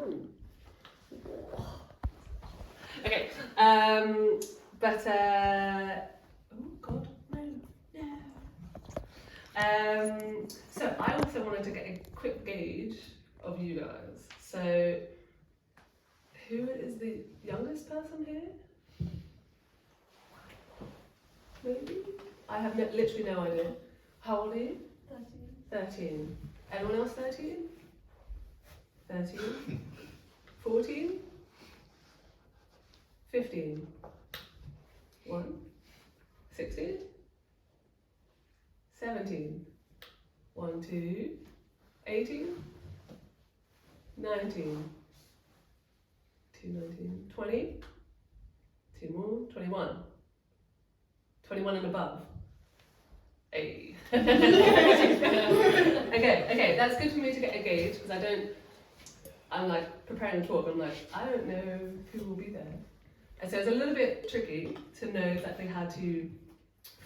on. Okay, but, oh God, no. So I also wanted to get a quick gauge of you guys. So, who is the youngest person here? Maybe? I have literally no idea. How old are you? 13. 13. Anyone else 13? 13? 14? 15? 1? 16? 17? 1, 2, 18? 19? 2, 19, 20? 2 more, 21? 21 and above? Hey. Okay, that's good for me to get a gauge, because I'm like preparing a talk, I'm like, I don't know who will be there. And so it's a little bit tricky to know exactly how to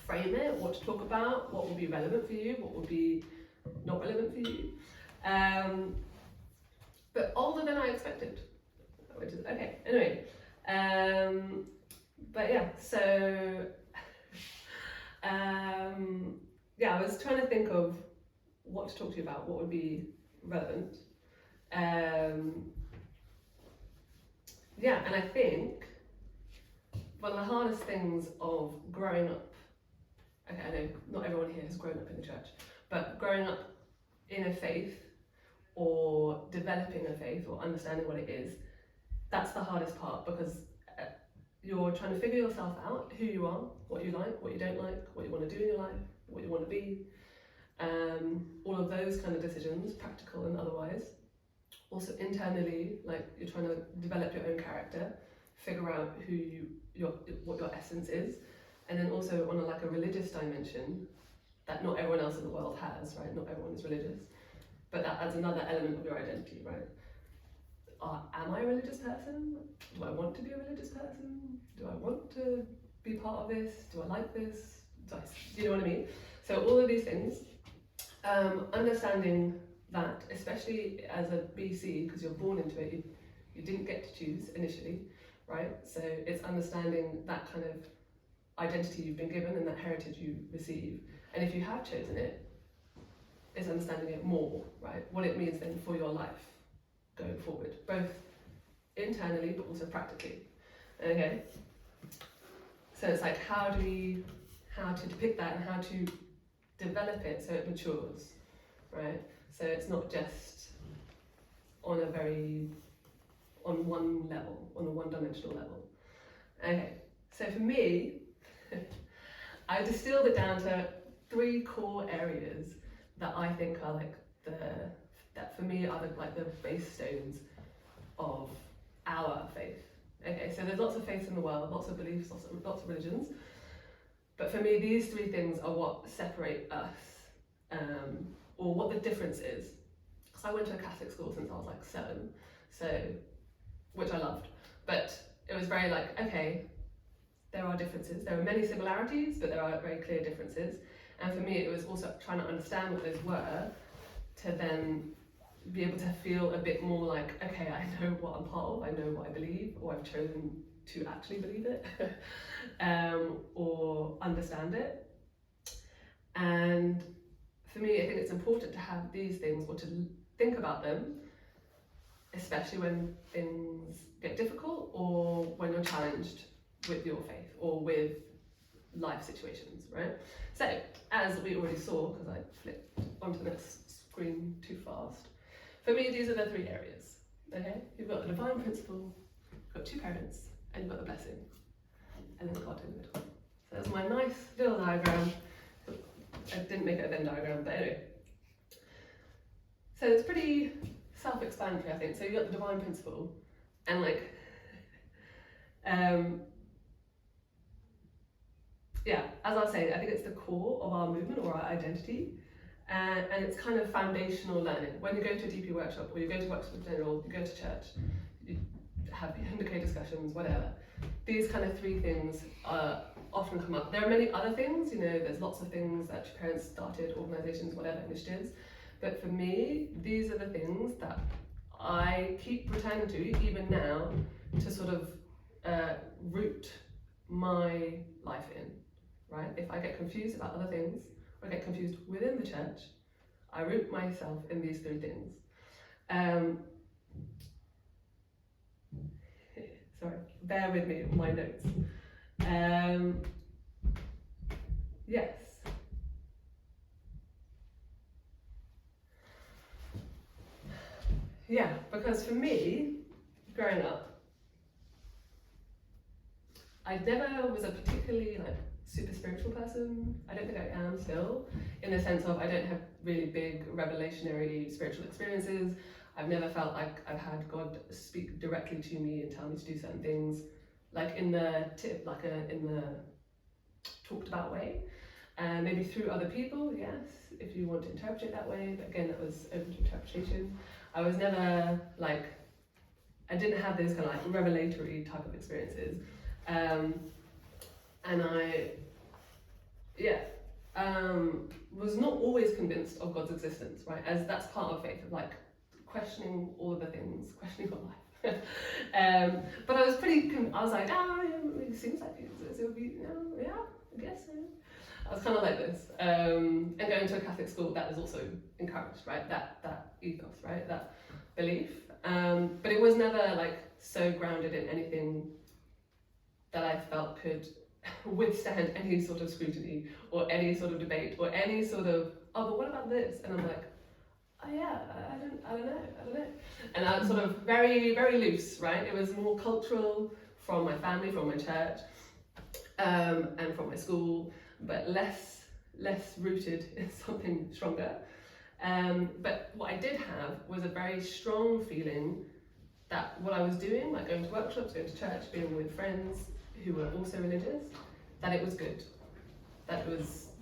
frame it, what to talk about, what will be relevant for you, what will be not relevant for you. But older than I expected, which is okay. Anyway, but yeah, so yeah, I was trying to think of what to talk to you about, what would be relevant. Yeah, and I think one of the hardest things of growing up, okay, I know not everyone here has grown up in the church, but growing up in a faith or developing a faith or understanding what it is, that's the hardest part, because you're trying to figure yourself out, who you are, what you like, what you don't like, what you want to do in your life, what you want to be, all of those kind of decisions, practical and otherwise. Also internally, like you're trying to develop your own character, figure out what your essence is, and then also on a religious dimension that not everyone else in the world has, right? Not everyone is religious, but that adds another element of your identity, right? Am I a religious person? Do I want to be a religious person? Do I want to be part of this? Do I like this? Do you know what I mean? So all of these things, understanding that, especially as a BC, because you're born into it, you didn't get to choose initially, right? So it's understanding that kind of identity you've been given and that heritage you receive. And if you have chosen it, it's understanding it more, right? What it means then for your life going forward, both internally but also practically. Okay? So it's like how to depict that and how to develop it so it matures, right? So it's not just on one level, on a one-dimensional level. Okay, so for me, I distilled it down to 3 core areas that I think are that for me are the base stones of our faith. Okay, so there's lots of faiths in the world, lots of beliefs, lots of religions, but for me these 3 things are what separate us, or what the difference is. Because I went to a Catholic school since I was 7, so, which I loved, but it was very okay, there are differences. There are many similarities, but there are very clear differences. And for me, it was also trying to understand what those were, to then be able to feel a bit more okay, I know what I'm part of, I know what I believe, or I've chosen to actually believe it, or understand it. And for me, I think it's important to have these things, or to think about them, especially when things get difficult, or when you're challenged with your faith, or with life situations, right? So, as we already saw, because I flipped onto the next screen too fast, for me these are the 3 areas, okay? You've got the divine principle, you've got 2 parents, and you've got the blessing, and then God in the middle. So that's my nice little diagram. I didn't make it a Venn diagram, but anyway. So it's pretty self-explanatory, I think. So you've got the divine principle, and yeah, as I was saying, I think it's the core of our movement or our identity, and it's kind of foundational learning. When you go to a DP workshop, or you go to workshops in general, you go to church, you have 100k discussions, whatever. These kind of 3 things often come up. There are many other things, there's lots of things that your parents started, organisations, whatever, initiatives. But for me, these are the things that I I keep returning to even now to sort of root my life in, right? If I get confused about other things, or I get confused within the church, I root myself in these three things. Sorry, bear with me on my notes. Yes. Yeah, because for me, growing up, I never was a particularly super spiritual person. I don't think I am still, in the sense of I don't have really big revelationary spiritual experiences. I've never felt like I've had God speak directly to me and tell me to do certain things, like in the talked about way. Maybe through other people, yes, if you want to interpret it that way, but again, that was open to interpretation. I was never I didn't have those kind of revelatory type of experiences. And I, was not always convinced of God's existence, right? As that's part of faith, of questioning all of the things, questioning what life. But I was I was like, it seems like it would be, yeah, I guess so. I was kind of like this. And going to a Catholic school, that is also encouraged, right? That ethos, right? That belief. But it was never so grounded in anything that I felt could withstand any sort of scrutiny or any sort of debate or any sort of, oh, but what about this? And I'm like, oh yeah, I don't know. And I was sort of very, very loose, right? It was more cultural from my family, from my church, and from my school, but less rooted in something stronger. But what I did have was a very strong feeling that what I was doing, like going to workshops, going to church, being with friends who were also religious, that it was good. That was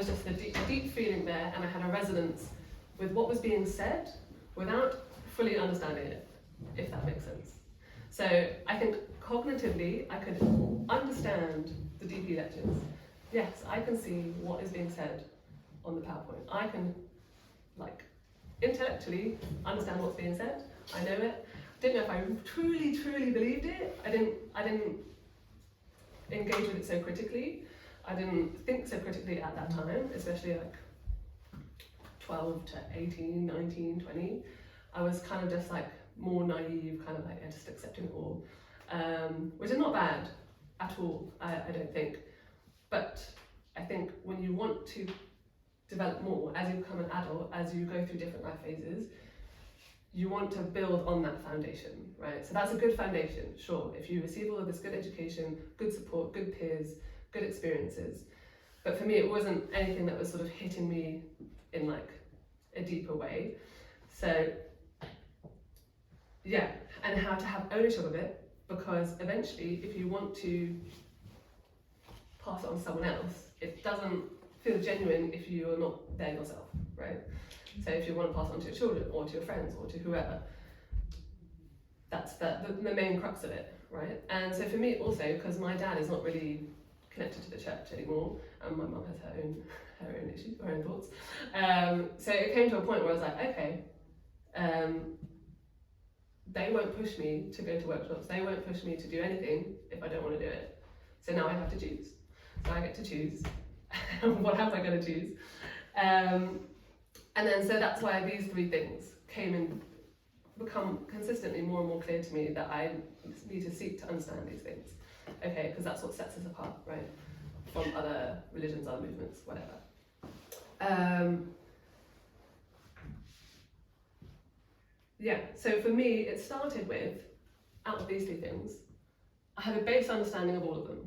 just a deep feeling there, and I had a resonance with what was being said without fully understanding it, if that makes sense. So I think cognitively I could understand the DP lectures. Yes, I can see what is being said on the PowerPoint. I can intellectually understand what's being said. I know it. Didn't know if I truly believed it. I didn't engage with it so critically. I didn't think so critically at that time, especially 12 to 18, 19, 20. I was kind of just more naive, kind of just accepting it all, which is not bad at all, I don't think. But I think when you want to develop more, as you become an adult, as you go through different life phases, you want to build on that foundation, right? So that's a good foundation, sure. If you receive all of this good education, good support, good peers, good experiences. But for me, it wasn't anything that was sort of hitting me in a deeper way. So yeah, and how to have ownership of it, because eventually, if you want to pass it on to someone else, it doesn't feel genuine if you're not there yourself, right? So if you want to pass it on to your children or to your friends or to whoever, that's the main crux of it, right? And so for me also, because my dad is not really connected to the church anymore, and my mum has her own issues, her own thoughts. So it came to a point where I was like, okay, they won't push me to go to workshops, they won't push me to do anything if I don't want to do it. So now I have to choose. So I get to choose. What am I going to choose? And then so that's why these three things came and become consistently more and more clear to me, that I need to seek to understand these things. Okay, because that's what sets us apart, right? From other religions, other movements, whatever. So for me, it started with, out of these three things, I had a base understanding of all of them.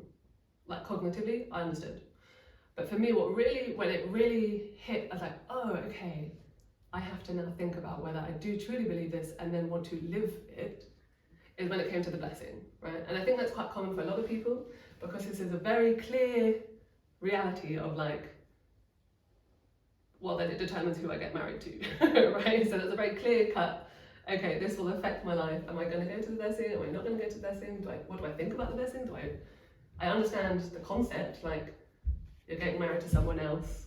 Cognitively, I understood. But for me, when it really hit, I was like, oh, okay, I have to now think about whether I do truly believe this and then want to live it, is when it came to the blessing, right? And I think that's quite common for a lot of people, because this is a very clear reality of that it determines who I get married to, right? So there's a very clear cut, okay, this will affect my life. Am I going to go to the blessing? Am I not going to go to the blessing? What do I think about the blessing? I understand the concept, you're getting married to someone else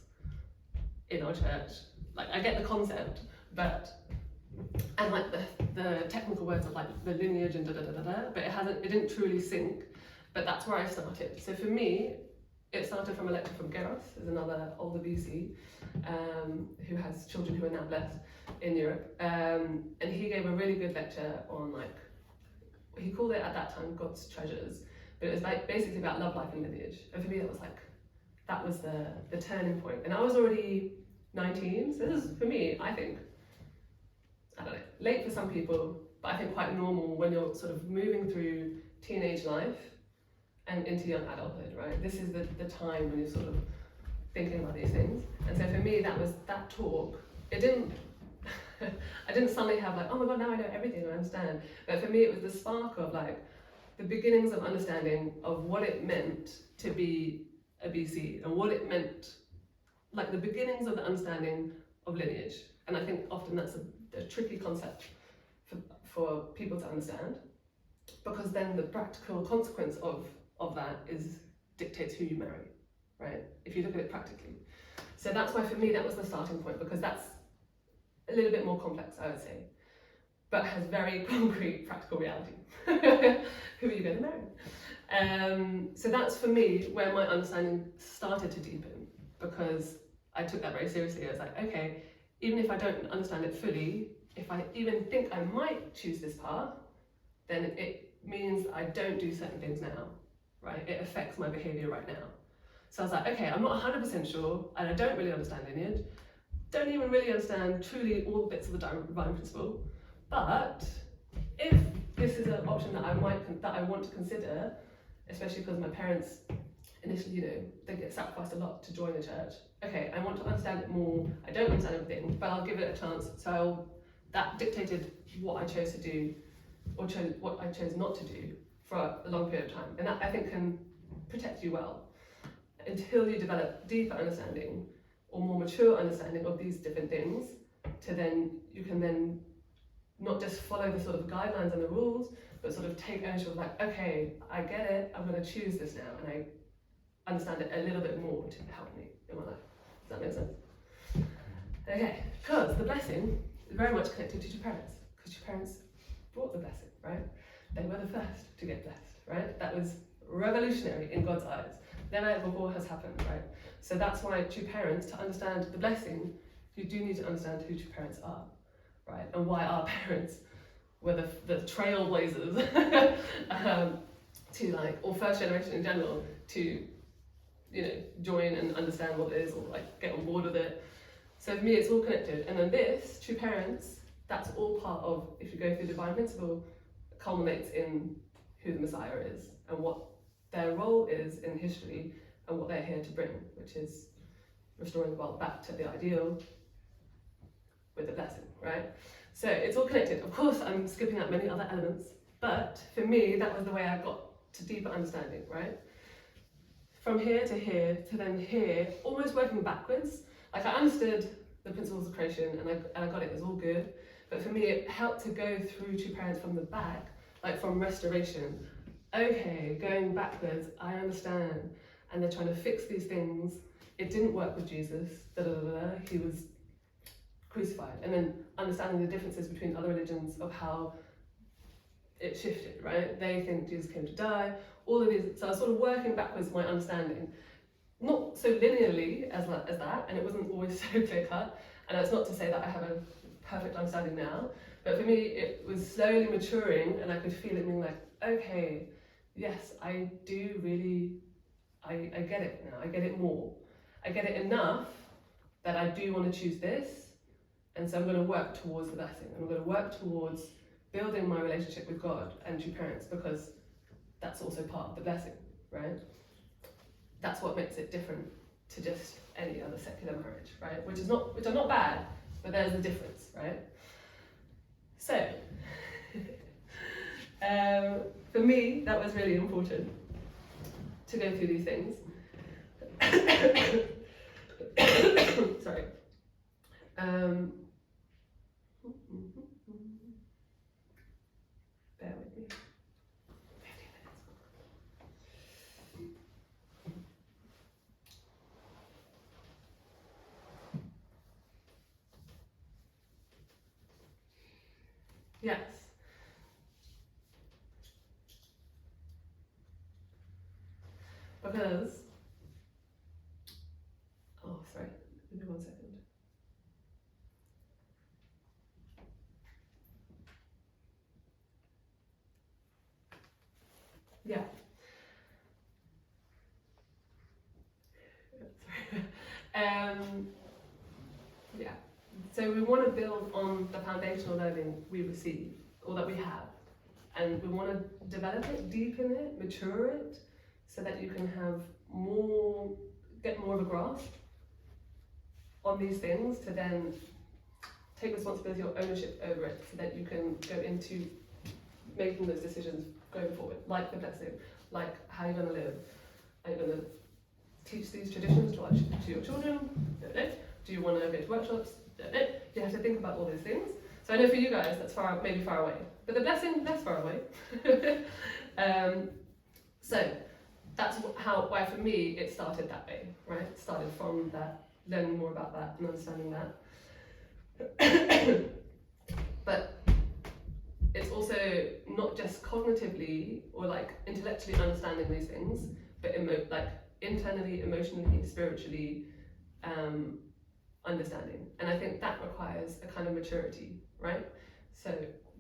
in our church. I get the concept, and the technical words of like the lineage and but it didn't truly sink. But that's where I started. So for me, it started from a lecture from Geros, who's another older VC, who has children who are now blessed in Europe. And he gave a really good lecture on like, he called it at that time God's treasures, but it was like basically about love, life and lineage. And for me that was the turning point. And I was already 19, so this is, for me, I think, I don't know, late for some people, but I think quite normal when you're sort of moving through teenage life and into young adulthood, right? This is the time when you're sort of thinking about these things. And so for me, that talk, it didn't, I didn't suddenly have like, oh my God, now I know everything, I understand. But for me, it was the spark of like, the beginnings of understanding of what it meant to be a BC and what it meant, like the beginnings of the understanding of lineage. And I think often that's a tricky concept for people to understand, because then the practical consequence of that dictates who you marry, right? If you look at it practically. So that's why for me that was the starting point, because that's a little bit more complex, I would say, but has very concrete practical reality. Who are you going to marry? So that's for me where my understanding started to deepen, because I took that very seriously. I was like, okay, even if I don't understand it fully, if I even think I might choose this path, then it means I don't do certain things now, right? It affects my behavior right now. So I was like, okay, I'm not 100% sure, and I don't really understand lineage, don't even really understand truly all the bits of the divine principle, but if this is an option that I want to consider, especially because my parents initially, they get sacrificed a lot to join the church. Okay, I want to understand it more. I don't understand everything, but I'll give it a chance. So that dictated what I chose to do, or what I chose not to do for a long period of time. And that, I think, can protect you well until you develop deeper understanding or more mature understanding of these different things. You can then not just follow the sort of guidelines and the rules, but sort of take ownership of like, okay, I get it, I'm going to choose this now, and I understand it a little bit more to help me in my life. Does that make sense? Okay, because the blessing is very much connected to your parents, because your parents brought the blessing, right? They were the first to get blessed, right? That was revolutionary in God's eyes. Never before has happened, right? So that's why true parents, to understand the blessing, you do need to understand who true parents are, right? And why our parents were the trailblazers to like, or first generation in general, to join and understand what it is, or like get on board with it. So for me, it's all connected. And then this, true parents, that's all part of, if you go through the divine principle, culminates in who the Messiah is and what their role is in history and what they're here to bring, which is restoring the world back to the ideal with the blessing, right? So it's all connected. Of course, I'm skipping out many other elements, but for me, that was the way I got to deeper understanding, right? From here to then here, almost working backwards. Like I understood the principles of creation and I got it, it was all good. But for me, it helped to go through true parents from the back, like from restoration. Okay, going backwards, I understand. And they're trying to fix these things. It didn't work with Jesus, he was crucified. And then understanding the differences between other religions of how it shifted, right? They think Jesus came to die, all of these. So I was sort of working backwards my understanding. Not so linearly as that, and it wasn't always so clear cut. And that's not to say that I have a perfect understanding now, but for me, it was slowly maturing, and I could feel it being like, okay, yes, I do really, I get it now, I get it more. I get it enough that I do want to choose this, and so I'm going to work towards the blessing. I'm going to work towards building my relationship with God and true parents, because that's also part of the blessing, right? That's what makes it different to just any other secular marriage, right? Which are not bad, but there's a difference, right? So, for me, that was really important to go through these things. Sorry. Bear with me. 15 minutes. Yes. Because, oh, sorry, give me 1 second. Yeah. Yeah. So we want to build on the foundational learning we receive, or that we have, and we want to develop it, deepen it, mature it, so that you can have more, get more of a grasp on these things, to then take responsibility or ownership over it, so that you can go into making those decisions going forward, like the blessing, like how you're going to live. Are you going to teach these traditions to your children? Don't know. Do you want to go to workshops? Don't know. You have to think about all those things. So I know for you guys that's maybe far away, but the blessing, less far away. So that's why for me it started that way, right? It started from that, learning more about that and understanding that. But it's also not just cognitively or like intellectually understanding these things, but like internally, emotionally, spiritually understanding. And I think that requires a kind of maturity, right? So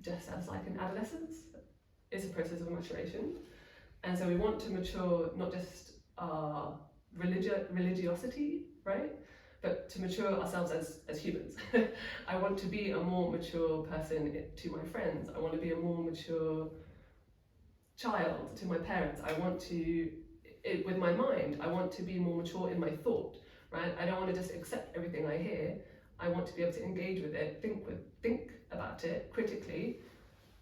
just as like in adolescence, it's a process of maturation. And so we want to mature not just our religiosity, right? But to mature ourselves as humans. I want to be a more mature person to my friends. I want to be a more mature child to my parents. I want to, with my mind, I want to be more mature in my thought, right? I don't want to just accept everything I hear. I want to be able to engage with it, think about it critically.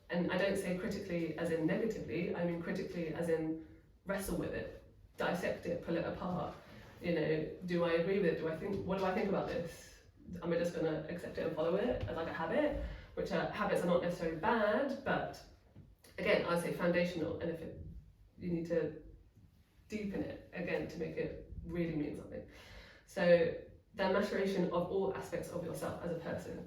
And I don't say critically as in negatively, I mean critically as in wrestle with it, dissect it, pull it apart. You know, do I agree with it? What do I think about this? Am I just going to accept it and follow it as like a habit? Which habits are not necessarily bad, but again, I'd say foundational, and you need to deepen it again to make it really mean something. So the maturation of all aspects of yourself as a person,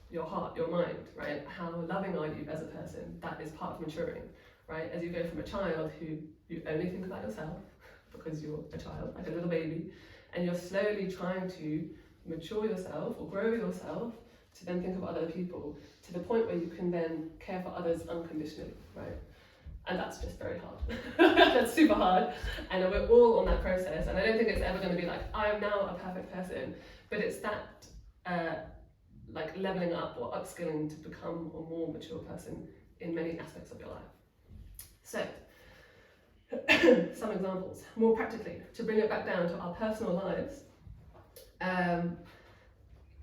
your heart, your mind, right? How loving are you as a person? That is part of maturing, right? As you go from a child who you only think about yourself because you're a child, like a little baby, and you're slowly trying to mature yourself or grow yourself to then think about other people, to the point where you can then care for others unconditionally, right? And that's just very hard. That's super hard. And we're all on that process. And I don't think it's ever going to be like, I am now a perfect person. But it's that like leveling up or upskilling to become a more mature person in many aspects of your life. So, some examples. More practically, to bring it back down to our personal lives,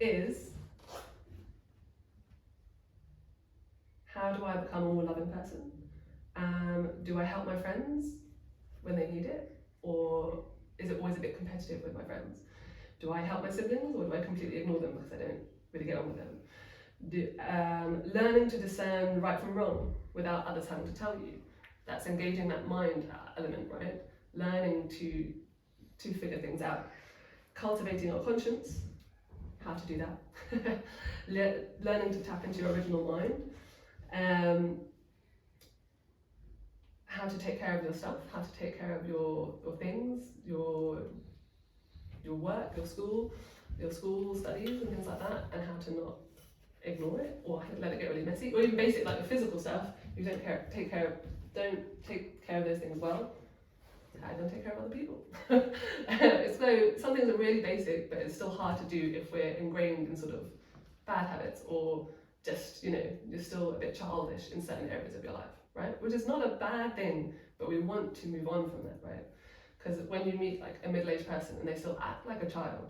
is how do I become a more loving person? Do I help my friends when they need it? Or is it always a bit competitive with my friends? Do I help my siblings, or do I completely ignore them because I don't really get on with them? Learning to discern right from wrong without others having to tell you. That's engaging that mind element, right? Learning to figure things out. Cultivating our conscience, how to do that. Learning to tap into your original mind. How to take care of your stuff, how to take care of your things, your work, your school studies and things like that, and how to not ignore it or let it get really messy, or even basic like the physical stuff. You don't take care of those things well. How do you take care of other people? So some things are really basic, but it's still hard to do if we're ingrained in sort of bad habits, or just, you know, you're still a bit childish in certain areas of your life, right? Which is not a bad thing, but we want to move on from that, right? Because when you meet like a middle-aged person and they still act like a child,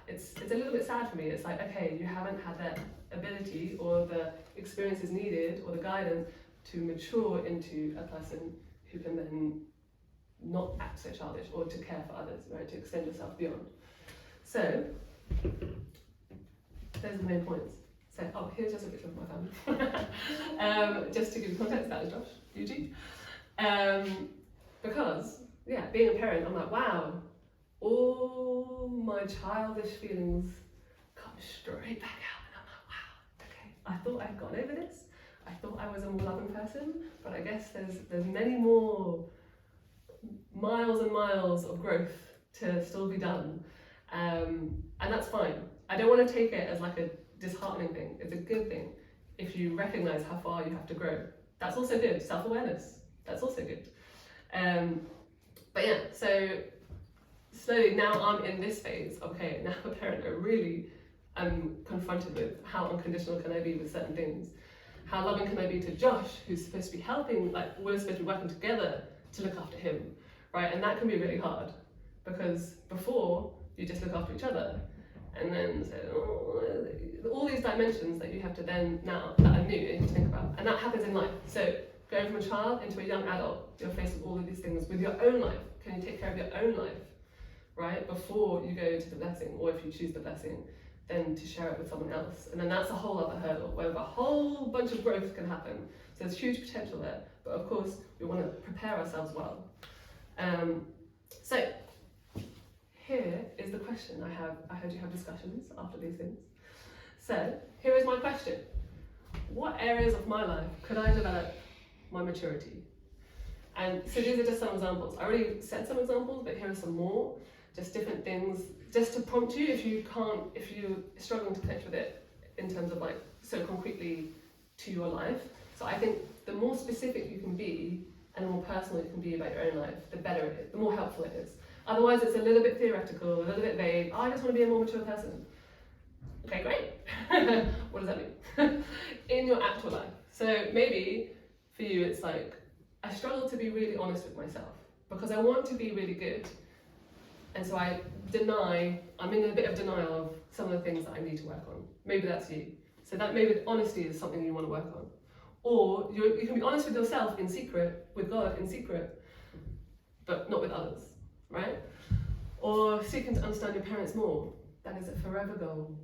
it's a little bit sad for me. It's like, okay, you haven't had that ability or the experiences needed or the guidance to mature into a person who can then not act so childish, or to care for others, right? To extend yourself beyond. So, those are the main points. So, here's just a picture of my family. Just to give you context, that is Josh, Eugene. Because, yeah, being a parent, I'm like, wow, all my childish feelings come straight back out, and I'm like, wow, okay, I thought I had gotten over this. I thought I was a more loving person, but I guess there's many more miles and miles of growth to still be done. And that's fine. I don't want to take it as like a disheartening thing. It's a good thing if you recognize how far you have to grow. That's also good. Self-awareness, that's also good. But yeah, so slowly now I'm in this phase. Okay, now a parent, I really am confronted with how unconditional can I be with certain things. How loving can I be to Josh, who's supposed to be helping, like we're supposed to be working together to look after him, right? And that can be really hard because before you just look after each other, and then all these dimensions that you have to then now, that are new, you have to think about. And that happens in life. So going from a child into a young adult, you're faced with all of these things with your own life. Can you take care of your own life, right? Before you go to the blessing, or if you choose the blessing, then to share it with someone else. And then that's a whole other hurdle where a whole bunch of growth can happen. So there's huge potential there. But of course, we want to prepare ourselves well. So here is the question I have. I heard you have discussions after these things. So here is my question. What areas of my life could I develop my maturity? And so these are just some examples. I already said some examples, but here are some more. Just different things, just to prompt you if you're struggling to connect with it in terms of like so concretely to your life. So I think the more specific you can be and the more personal you can be about your own life, the better it is, the more helpful it is. Otherwise it's a little bit theoretical, a little bit vague. Oh, I just want to be a more mature person. Okay, great. What does that mean? In your actual life. So maybe for you it's like, I struggle to be really honest with myself because I want to be really good. And so I'm in a bit of denial of some of the things that I need to work on. Maybe that's you. So that maybe honesty is something you want to work on. Or you can be honest with yourself in secret, with God in secret, but not with others, right? Or seeking to understand your parents more. That is a forever goal.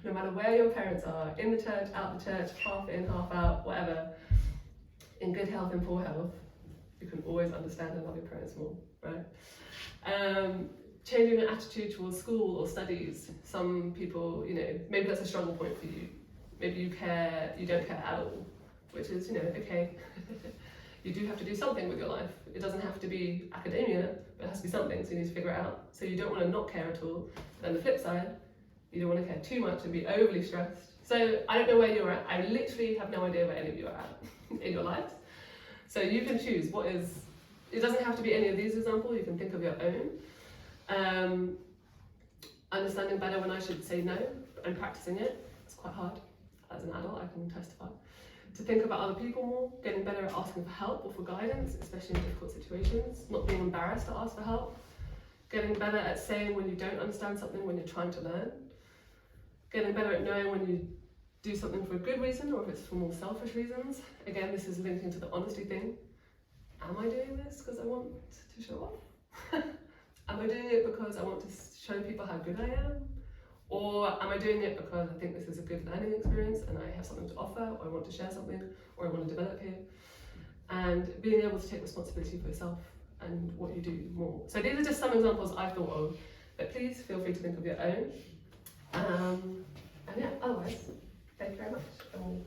No matter where your parents are, in the church, out the church, half in, half out, whatever, in good health and poor health, you can always understand and love your parents more, right? Changing your attitude towards school or studies. Some people, maybe that's a struggle point for you. Maybe you don't care at all, which is, okay. You do have to do something with your life. It doesn't have to be academia, but it has to be something, so you need to figure it out. So you don't want to not care at all. But on the flip side, you don't want to care too much and be overly stressed. So I don't know where you're at. I literally have no idea where any of you are at in your lives. So you can choose it doesn't have to be any of these examples, you can think of your own. Understanding better when I should say no and practicing it. It's quite hard. As an adult, I can testify. To think about other people more, getting better at asking for help or for guidance, especially in difficult situations, not being embarrassed to ask for help, getting better at saying when you don't understand something when you're trying to learn, getting better at knowing when you do something for a good reason or if it's for more selfish reasons. Again, this is linking to the honesty thing. Am I doing this because I want to show off? Am I doing it because I want to show people how good I am? Or am I doing it because I think this is a good learning experience and I have something to offer, or I want to share something, or I want to develop here? And being able to take responsibility for yourself and what you do more. So these are just some examples I thought of, but please feel free to think of your own. And yeah, otherwise, thank you very much. And we'll